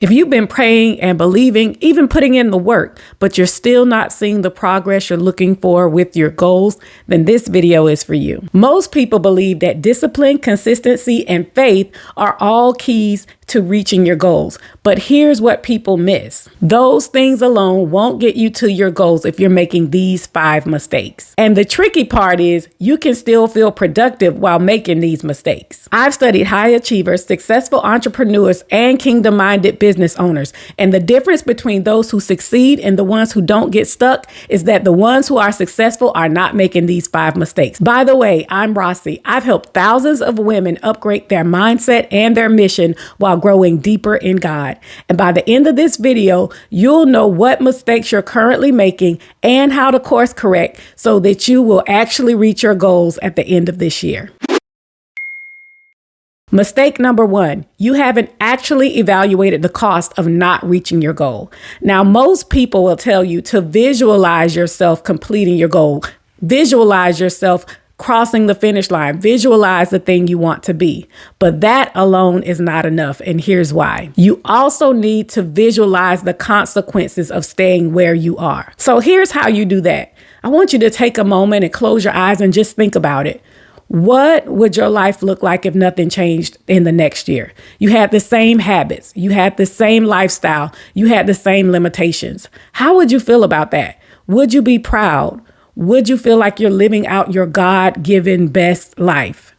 If you've been praying and believing, even putting in the work, but you're still not seeing the progress you're looking for with your goals, then this video is for you. Most people believe that discipline, consistency, and faith are all keys to reaching your goals. But here's what people miss. Those things alone won't get you to your goals if you're making these 5 mistakes. And the tricky part is you can still feel productive while making these mistakes. I've studied high achievers, successful entrepreneurs, and kingdom-minded business owners. And the difference between those who succeed and the ones who don't get stuck is that the ones who are successful are not making these 5 mistakes. By the way, I'm Rossi. I've helped thousands of women upgrade their mindset and their mission while growing deeper in God. And by the end of this video, you'll know what mistakes you're currently making and how to course correct so that you will actually reach your goals at the end of this year. Mistake number 1, you haven't actually evaluated the cost of not reaching your goal. Now, most people will tell you to visualize yourself completing your goal. Visualize yourself crossing the finish line. Visualize the thing you want to be. But that alone is not enough. And here's why. You also need to visualize the consequences of staying where you are. So here's how you do that. I want you to take a moment and close your eyes and just think about it. What would your life look like if nothing changed in the next year? You had the same habits. You had the same lifestyle. You had the same limitations. How would you feel about that? Would you be proud? Would you feel like you're living out your God-given best life?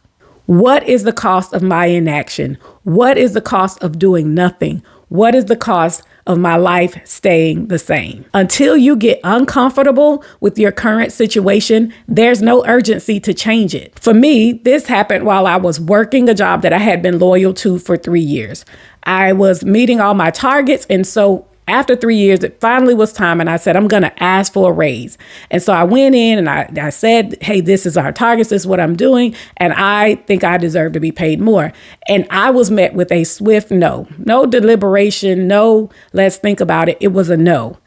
What is the cost of my inaction? What is the cost of doing nothing? What is the cost of my life staying the same? Until you get uncomfortable with your current situation, there's no urgency to change it. For me, this happened while I was working a job that I had been loyal to for 3 years. I was meeting all my targets, and so after 3 years, it finally was time, and I said, I'm going to ask for a raise. And so I went in and I said, hey, this is our targets. This is what I'm doing. And I think I deserve to be paid more. And I was met with a swift no. No deliberation. No, let's think about it. It was a no.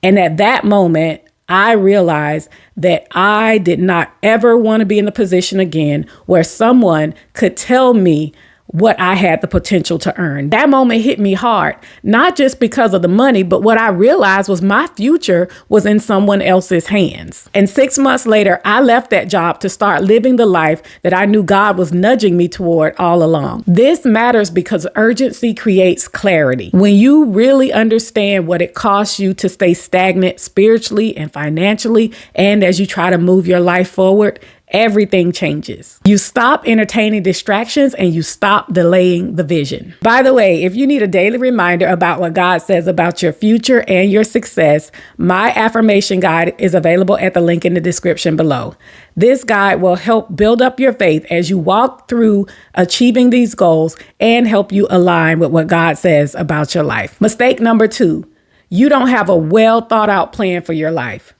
And at that moment, I realized that I did not ever want to be in the position again where someone could tell me what I had the potential to earn. That moment hit me hard, not just because of the money, but what I realized was my future was in someone else's hands. And 6 months later, I left that job to start living the life that I knew God was nudging me toward all along. This matters because urgency creates clarity. When you really understand what it costs you to stay stagnant spiritually and financially, and as you try to move your life forward, everything changes. You stop entertaining distractions and you stop delaying the vision. By the way, if you need a daily reminder about what God says about your future and your success, my affirmation guide is available at the link in the description below. This guide will help build up your faith as you walk through achieving these goals and help you align with what God says about your life. Mistake number 2, you don't have a well thought out plan for your life.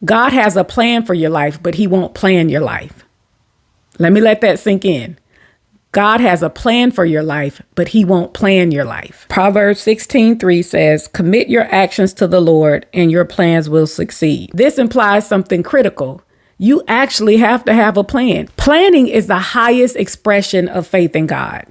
God has a plan for your life, but he won't plan your life. Let me let that sink in. God has a plan for your life, but he won't plan your life. Proverbs 16:3 says, commit your actions to the Lord and your plans will succeed. This implies something critical. You actually have to have a plan. Planning is the highest expression of faith in God.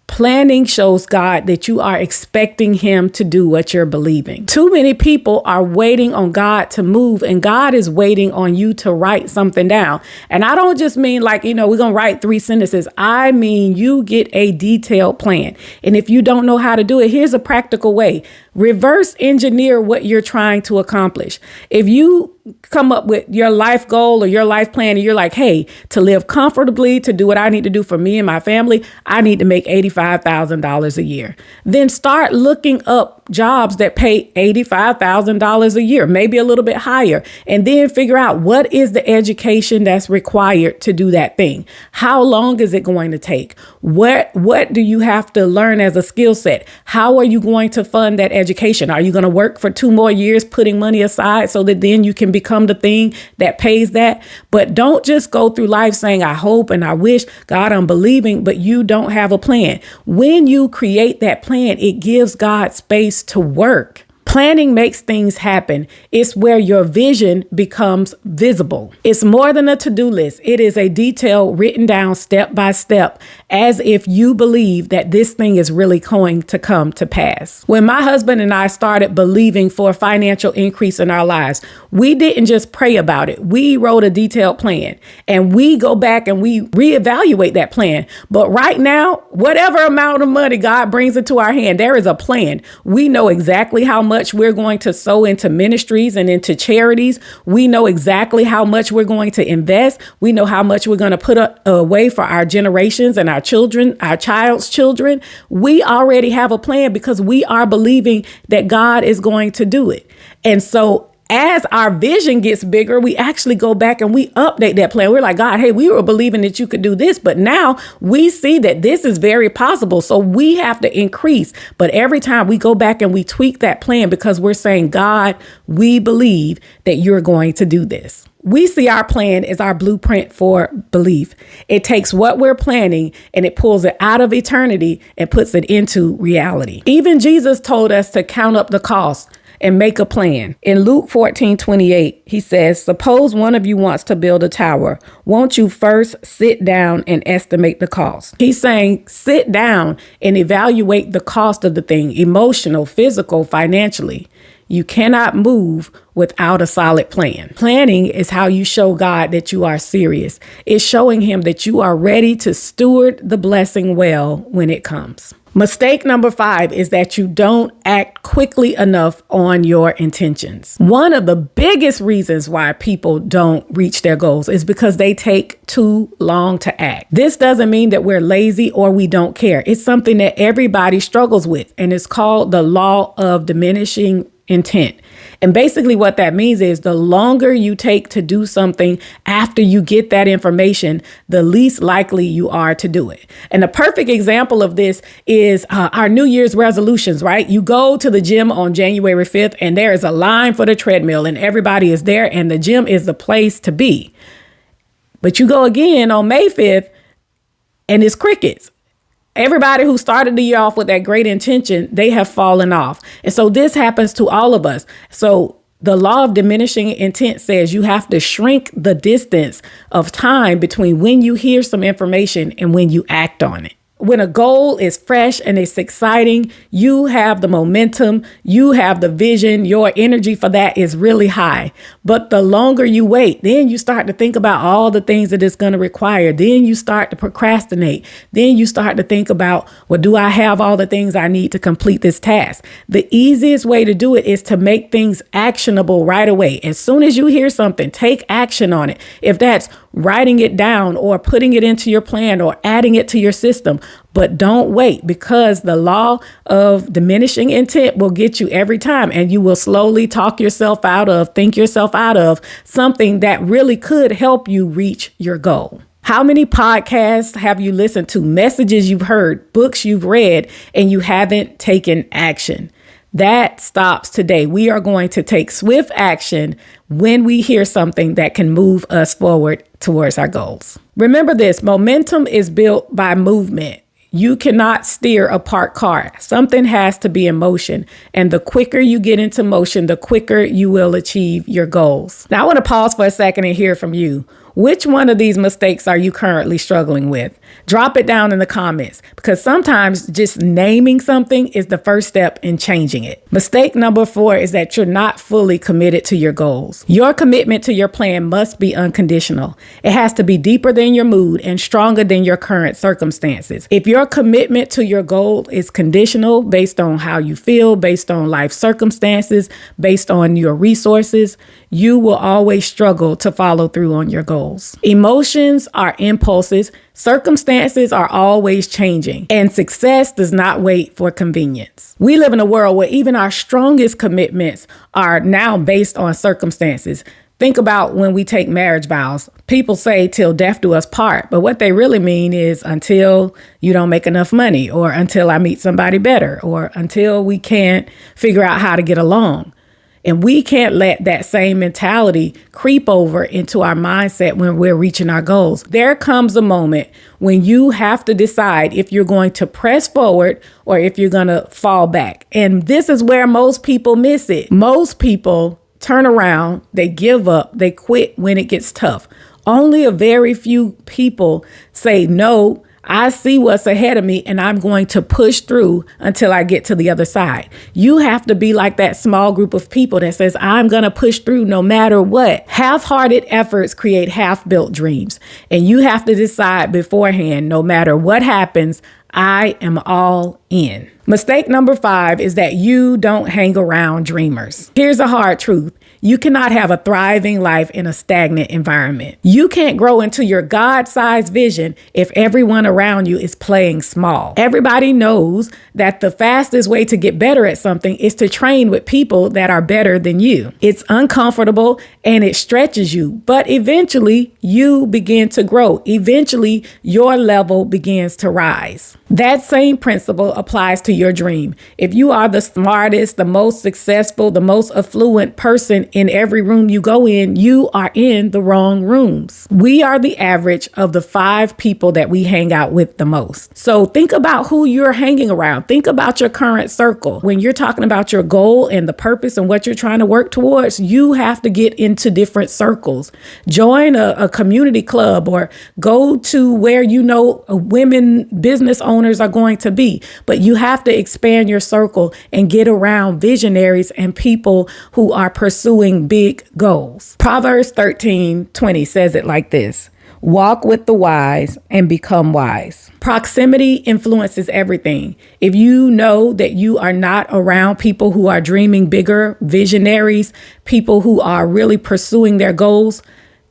Planning shows God that you are expecting him to do what you're believing. Too many people are waiting on God to move, and God is waiting on you to write something down. And I don't just mean like, we're going to write 3 sentences. I mean, you get a detailed plan. And if you don't know how to do it, here's a practical way. Reverse engineer what you're trying to accomplish. If you come up with your life goal or your life plan and you're like, hey, to live comfortably, to do what I need to do for me and my family, I need to make $85,000 a year. Then start looking up jobs that pay $85,000 a year, maybe a little bit higher, and then figure out what is the education that's required to do that thing. How long is it going to take? What do you have to learn as a skill set? How are you going to fund that education? Are you going to work for 2 more years, putting money aside so that then you can become the thing that pays that? But don't just go through life saying, I hope and I wish, God, I'm believing, but you don't have a plan. When you create that plan, it gives God space to work. Planning makes things happen. It's where your vision becomes visible. It's more than a to-do list. It is a detail written down step by step. as if you believe that this thing is really going to come to pass. When my husband and I started believing for a financial increase in our lives, we didn't just pray about it. We wrote a detailed plan, and we go back and we reevaluate that plan. But right now, whatever amount of money God brings into our hand, there is a plan. We know exactly how much we're going to sow into ministries and into charities. We know exactly how much we're going to invest. We know how much we're going to put away for our generations and our children, our child's children. We already have a plan because we are believing that God is going to do it. And so as our vision gets bigger, we actually go back and we update that plan. We're like, God, hey, we were believing that you could do this, but now we see that this is very possible. So we have to increase. But every time we go back and we tweak that plan because we're saying, God, we believe that you're going to do this. We see our plan as our blueprint for belief. It takes what we're planning and it pulls it out of eternity and puts it into reality. Even Jesus told us to count up the cost and make a plan. In Luke 14:28, he says, suppose one of you wants to build a tower. Won't you first sit down and estimate the cost? He's saying, sit down and evaluate the cost of the thing, emotional, physical, financially. You cannot move without a solid plan. Planning is how you show God that you are serious. It's showing him that you are ready to steward the blessing well when it comes. Mistake number 5 is that you don't act quickly enough on your intentions. One of the biggest reasons why people don't reach their goals is because they take too long to act. This doesn't mean that we're lazy or we don't care. It's something that everybody struggles with, and it's called the law of diminishing intent. And basically what that means is the longer you take to do something after you get that information, the least likely you are to do it. And a perfect example of this is our New Year's resolutions, right? You go to the gym on January 5th and there is a line for the treadmill and everybody is there and the gym is the place to be. But you go again on May 5th and it's crickets. Everybody who started the year off with that great intention, they have fallen off. And so this happens to all of us. So the law of diminishing intent says you have to shrink the distance of time between when you hear some information and when you act on it. When a goal is fresh and it's exciting, you have the momentum, you have the vision, your energy for that is really high. But the longer you wait, then you start to think about all the things that it's going to require. Then you start to procrastinate. Then you start to think about, well, do I have all the things I need to complete this task? The easiest way to do it is to make things actionable right away. As soon as you hear something, take action on it. If that's writing it down or putting it into your plan or adding it to your system. But don't wait, because the law of diminishing intent will get you every time, and you will slowly think yourself out of something that really could help you reach your goal. How many podcasts have you listened to, messages you've heard, books you've read, and you haven't taken action? That stops today. We are going to take swift action when we hear something that can move us forward towards our goals. Remember this, momentum is built by movement. You cannot steer a parked car. Something has to be in motion. And the quicker you get into motion, the quicker you will achieve your goals. Now, I want to pause for a second and hear from you. Which one of these mistakes are you currently struggling with? Drop it down in the comments, because sometimes just naming something is the first step in changing it. Mistake number 4 is that you're not fully committed to your goals. Your commitment to your plan must be unconditional. It has to be deeper than your mood and stronger than your current circumstances. If your commitment to your goal is conditional, based on how you feel, based on life circumstances, based on your resources, you will always struggle to follow through on your goals. Emotions are impulses. Circumstances are always changing, and success does not wait for convenience. We live in a world where even our strongest commitments are now based on circumstances. Think about when we take marriage vows. People say till death do us part, but what they really mean is until you don't make enough money, or until I meet somebody better, or until we can't figure out how to get along. And we can't let that same mentality creep over into our mindset when we're reaching our goals. There comes a moment when you have to decide if you're going to press forward or if you're going to fall back. And this is where most people miss it. Most people turn around, they give up, they quit when it gets tough. Only a very few people say, no, I see what's ahead of me and I'm going to push through until I get to the other side. You have to be like that small group of people that says, I'm going to push through no matter what. Half-hearted efforts create half-built dreams. And you have to decide beforehand, no matter what happens, I am all in. Mistake number 5 is that you don't hang around dreamers. Here's a hard truth. You cannot have a thriving life in a stagnant environment. You can't grow into your God-sized vision if everyone around you is playing small. Everybody knows that the fastest way to get better at something is to train with people that are better than you. It's uncomfortable and it stretches you, but eventually you begin to grow. Eventually your level begins to rise. That same principle applies to your dream. If you are the smartest, the most successful, the most affluent person in every room you go in, you are in the wrong rooms. We are the average of the 5 people that we hang out with the most. So think about who you're hanging around. Think about your current circle. When you're talking about your goal and the purpose and what you're trying to work towards, you have to get into different circles. Join a community club or go to where you know women business owners are going to be. But you have to expand your circle and get around visionaries and people who are pursuing big goals. Proverbs 13:20 says it like this: walk with the wise and become wise. Proximity influences everything. If you know that you are not around people who are dreaming bigger, visionaries, people who are really pursuing their goals,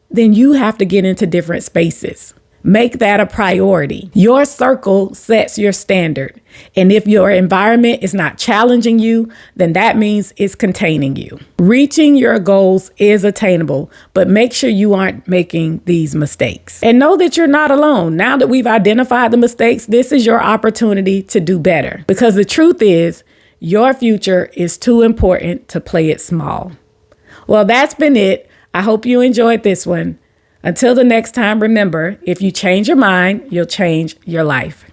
then you have to get into different spaces. Make that a priority. Your circle sets your standard. And if your environment is not challenging you, then that means it's containing you. Reaching your goals is attainable, but make sure you aren't making these mistakes. And know that you're not alone. Now that we've identified the mistakes, this is your opportunity to do better. Because the truth is, your future is too important to play it small. Well, that's been it. I hope you enjoyed this one. Until the next time, remember, if you change your mind, you'll change your life.